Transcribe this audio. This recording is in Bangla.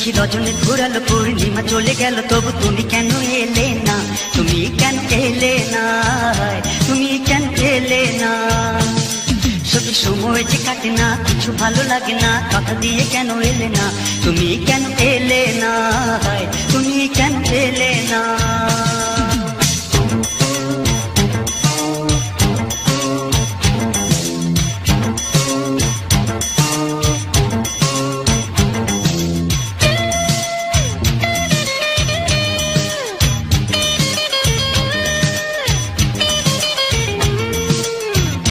নিশি রজনে ঘুরালো পূর্ণিমা চলে গেল, তবু তুমি কেন এলে না, তুমি কেন এলে না, তুমি কেন এলে না। সত্যি সময় যে কাটে না, কিছু ভালো লাগে না, কথা দিয়ে কেন এলে না, তুমি কেন এলে না, তুমি কেন এলে না।